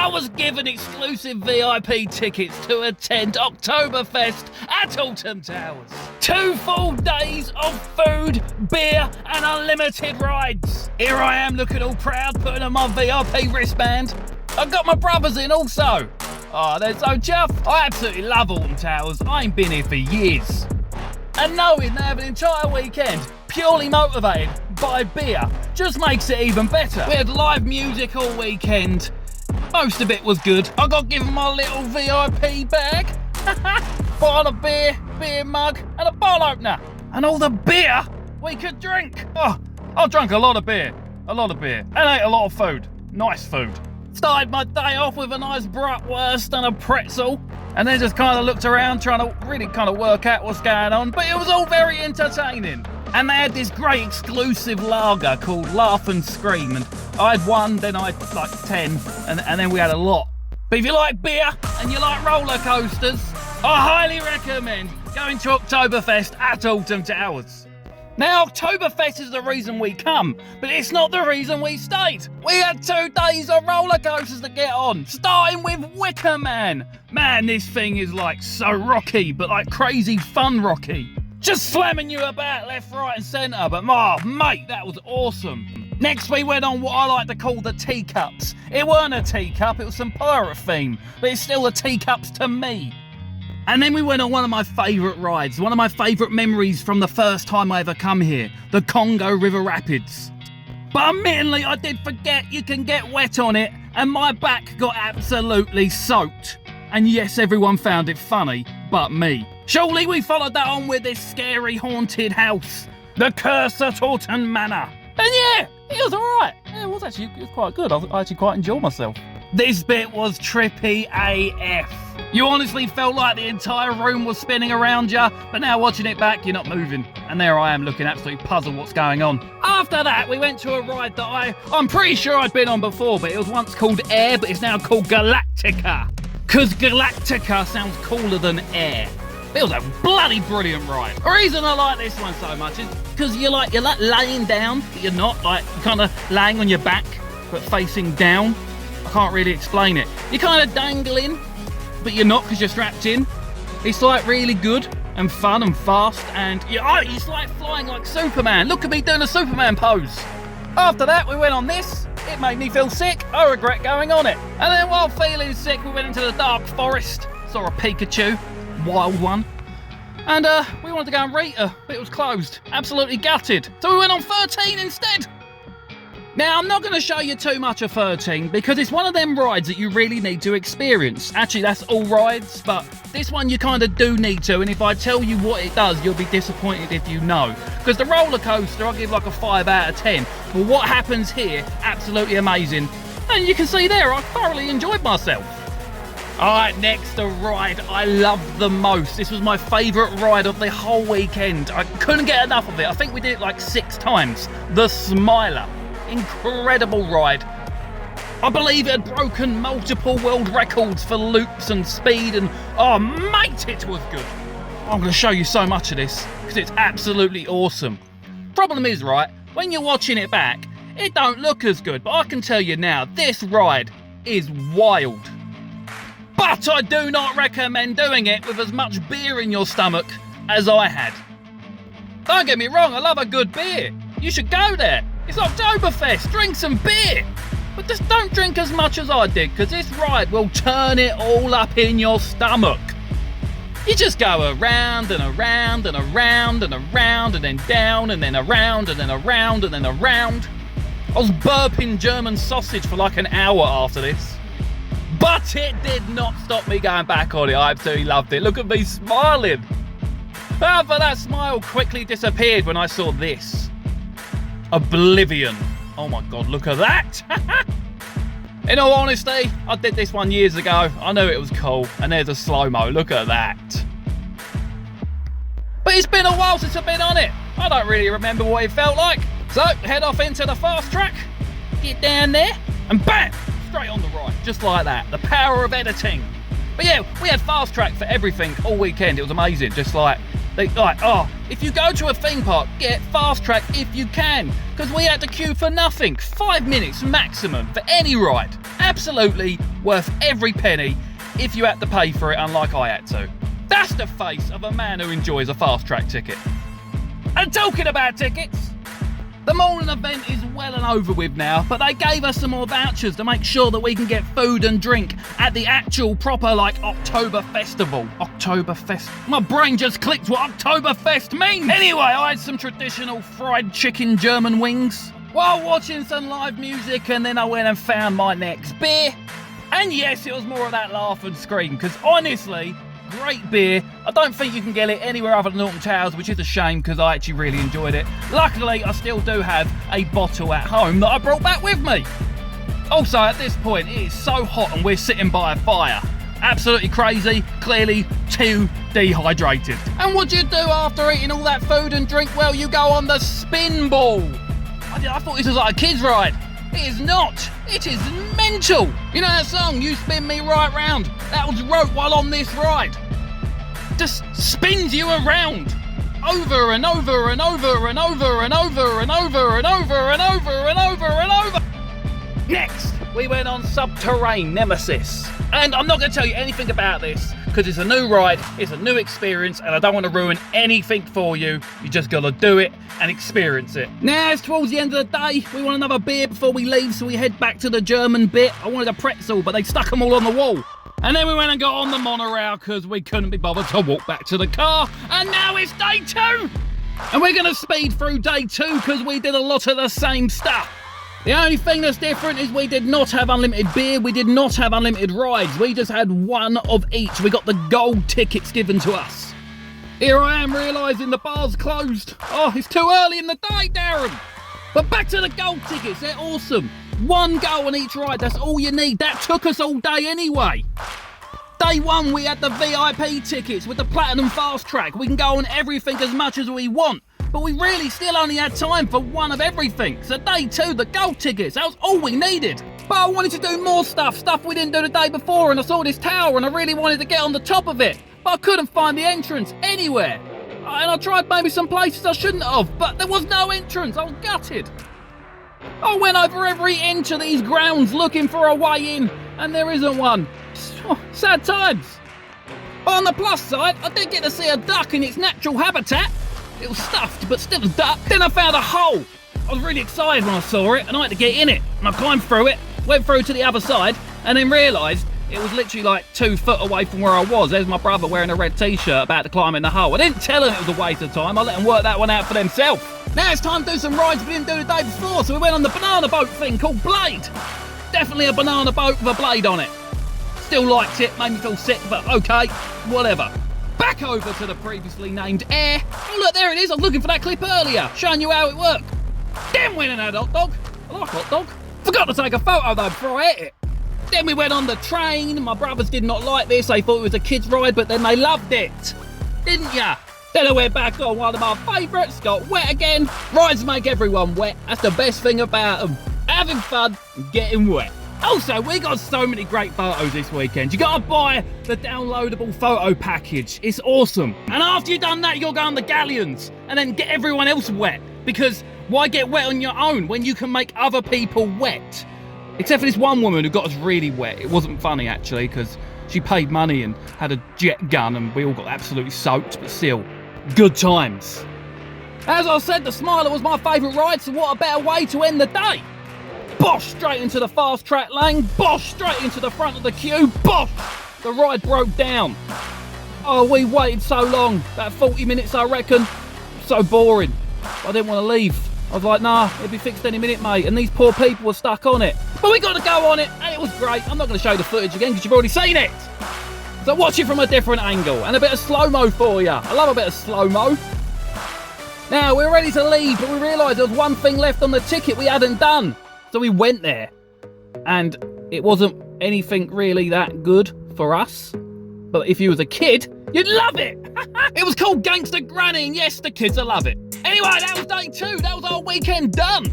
I was given exclusive VIP tickets to attend Oktoberfest at Alton Towers. 2 full days of food, beer and unlimited rides. Here I am looking all proud, putting on my VIP wristband. I've got my brothers in also. Oh, they're so chuffed. I absolutely love Alton Towers. I ain't been here for years. And knowing they have an entire weekend purely motivated by beer just makes it even better. We had live music all weekend. Most of it was good. I got given my little VIP bag. Bottle of beer mug and a bottle opener. And all the beer we could drink. Oh, I drank a lot of beer. And ate a lot of food. Nice food. Started my day off with a nice bratwurst and a pretzel, and then just kind of looked around trying to really kind of work out what's going on, but it was all very entertaining. And they had this great exclusive lager called Laugh and Scream, and I had one, then I had like 10, and then we had a lot. But if you like beer and you like roller coasters, I highly recommend going to Oktoberfest at Alton Towers. Now, Oktoberfest is the reason we come, but it's not the reason we stayed. We had 2 days of roller coasters to get on, starting with Wicker Man. Man, this thing is like so rocky, but like crazy fun rocky. Just slamming you about left, right and centre, but oh, mate, that was awesome. Next we went on what I like to call the teacups. It weren't a teacup, it was some pirate theme, but it's still the teacups to me. And then we went on one of my favourite rides, one of my favourite memories from the first time I ever come here, the Congo River Rapids. But admittedly, I did forget you can get wet on it, and my back got absolutely soaked. And yes, everyone found it funny, but me. Surely we followed that on with this scary haunted house, the Curse at Alton Manor. And yeah, it was alright. Yeah, it was quite good. I actually quite enjoyed myself. This bit was trippy AF. You honestly felt like the entire room was spinning around you, but now watching it back, you're not moving. And there I am looking absolutely puzzled what's going on. After that, we went to a ride that I'm pretty sure I'd been on before, but it was once called Air, but it's now called Galactica. Because Galactica sounds cooler than Air. It was a bloody brilliant ride. The reason I like this one so much is because you're like laying down, but you're not. Like, you're kind of laying on your back, but facing down. I can't really explain it. You're kind of dangling, but you're not because you're strapped in. It's like really good and fun and fast, and it's like flying like Superman. Look at me doing a Superman pose. After that, we went on this. It made me feel sick. I regret going on it. And then while feeling sick, we went into the dark forest. Saw a Pikachu, wild one. And we wanted to go on Rita, but it was closed. Absolutely gutted. So we went on 13 instead. Now, I'm not going to show you too much of 13 because it's one of them rides that you really need to experience. Actually, that's all rides, but this one you kind of do need to, and if I tell you what it does, you'll be disappointed if you know. Because the roller coaster, I'll give like a 5 out of 10. But what happens here, absolutely amazing. And you can see there, I thoroughly enjoyed myself. Alright, next, the ride I loved the most. This was my favourite ride of the whole weekend. I couldn't get enough of it. I think we did it like 6 times. The Smiler. Incredible ride. I believe it had broken multiple world records for loops and speed, and oh mate, it was good. I'm going to show you so much of this because it's absolutely awesome. Problem is, right, when you're watching it back, it don't look as good, but I can tell you now, this ride is wild. But I do not recommend doing it with as much beer in your stomach as I had. Don't get me wrong, I love a good beer. You should go there. It's Oktoberfest, drink some beer. But just don't drink as much as I did, because this ride will turn it all up in your stomach. You just go around and around and around and around and then down and then around and then around and then around. I was burping German sausage for like an hour after this. But it did not stop me going back on it. I absolutely loved it. Look at me smiling. However, that smile quickly disappeared when I saw this. Oblivion. Oh my god, look at that. In all honesty, I did this one years ago. I knew it was cool. And there's a slow-mo. Look at that. But it's been a while since I've been on it. I don't really remember what it felt like. So, head off into the fast track. Get down there. And bam! Straight on the ride. Just like that. The power of editing. But yeah, we had fast track for everything all weekend. It was amazing. Just like if you go to a theme park, get fast track if you can, because we had to queue for nothing. 5 minutes maximum for any ride. Absolutely worth every penny if you had to pay for it, unlike I had to. That's the face of a man who enjoys a fast track ticket. And talking about tickets, the morning event is well and over with now, but they gave us some more vouchers to make sure that we can get food and drink at the actual proper, Oktoberfest. My brain just clicked what Oktoberfest means. Anyway, I had some traditional fried chicken German wings while watching some live music, and then I went and found my next beer. And yes, it was more of that laugh and scream, because honestly, great beer. I don't think you can get it anywhere other than Alton Towers, which is a shame because I actually really enjoyed it. Luckily, I still do have a bottle at home that I brought back with me. Also, at this point, it is so hot and we're sitting by a fire. Absolutely crazy, clearly too dehydrated. And what do you do after eating all that food and drink? Well, you go on the spin ball. I thought this was like a kid's ride. It is not. It is mental. You know that song, You Spin Me Right Round? That was wrote while on this ride. Just spins you around. Over and over and over and over and over and over and over and over and over and over. Next, we went on Subterrane Nemesis. And I'm not going to tell you anything about this because it's a new ride, it's a new experience, and I don't want to ruin anything for you. You just got to do it and experience it. Now, it's towards the end of the day. We want another beer before we leave, so we head back to the German bit. I wanted a pretzel, but they stuck them all on the wall. And then we went and got on the monorail because we couldn't be bothered to walk back to the car. And now it's day 2. And we're going to speed through day 2 because we did a lot of the same stuff. The only thing that's different is we did not have unlimited beer, we did not have unlimited rides, we just had one of each. We got the gold tickets given to us. Here I am realising the bar's closed. Oh, it's too early in the day, Darren. But back to the gold tickets, they're awesome. One go on each ride, that's all you need. That took us all day anyway. Day 1, we had the VIP tickets with the Platinum Fast Track. We can go on everything as much as we want. But we really still only had time for one of everything. So day 2, the gold tickets, that was all we needed. But I wanted to do more stuff we didn't do the day before, and I saw this tower and I really wanted to get on the top of it. But I couldn't find the entrance anywhere. And I tried maybe some places I shouldn't have, but there was no entrance. I was gutted. I went over every inch of these grounds looking for a way in, and there isn't one. Sad times. But on the plus side, I did get to see a duck in its natural habitat. It was stuffed, but still a duck. Then I found a hole. I was really excited when I saw it, and I had to get in it. And I climbed through it, went through to the other side, and then realised it was literally like 2 foot away from where I was. There's my brother wearing a red t-shirt about to climb in the hole. I didn't tell him it was a waste of time. I let them work that one out for themselves. Now it's time to do some rides we didn't do the day before, so we went on the banana boat thing called Blade. Definitely a banana boat with a blade on it. Still liked it, made me feel sick, but okay, whatever. Back over to the previously named Air. Oh look, there it is. I was looking for that clip earlier, showing you how it worked. Then went and had hot dog. I like hot dog. Forgot to take a photo though before I ate it. Then we went on the train. My brothers did not like this. They thought it was a kid's ride, but then they loved it. Didn't ya? Then I went back on one of my favourites, got wet again. Rides make everyone wet. That's the best thing about them. Having fun and getting wet. Also, we got so many great photos this weekend. You gotta buy the downloadable photo package. It's awesome. And after you've done that, you'll go on the galleons and then get everyone else wet. Because why get wet on your own when you can make other people wet? Except for this one woman who got us really wet. It wasn't funny, actually, because she paid money and had a jet gun and we all got absolutely soaked, but still, good times. As I said, the Smiler was my favourite ride, so what a better way to end the day? Bosh, straight into the fast track lane. Bosh, straight into the front of the queue. Bosh, the ride broke down. Oh, we waited so long, about 40 minutes I reckon. So boring. I didn't want to leave. I was like, nah, it'll be fixed any minute, mate. And these poor people were stuck on it. But we got to go on it, and it was great. I'm not going to show you the footage again because you've already seen it. So watch it from a different angle and a bit of slow-mo for you. I love a bit of slow-mo. Now, we're ready to leave, but we realised there was one thing left on the ticket we hadn't done. So we went there, and it wasn't anything really that good for us. But if you was a kid, you'd love it. It was called Gangster Granny, and yes, the kids will love it. Anyway, that was day 2. That was our weekend done.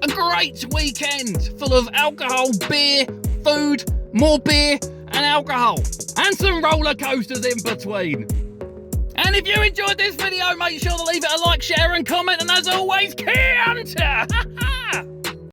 A great weekend full of alcohol, beer, food, more beer, and alcohol. And some roller coasters in between. And if you enjoyed this video, make sure to leave it a like, share, and comment. And as always, Key Hunter!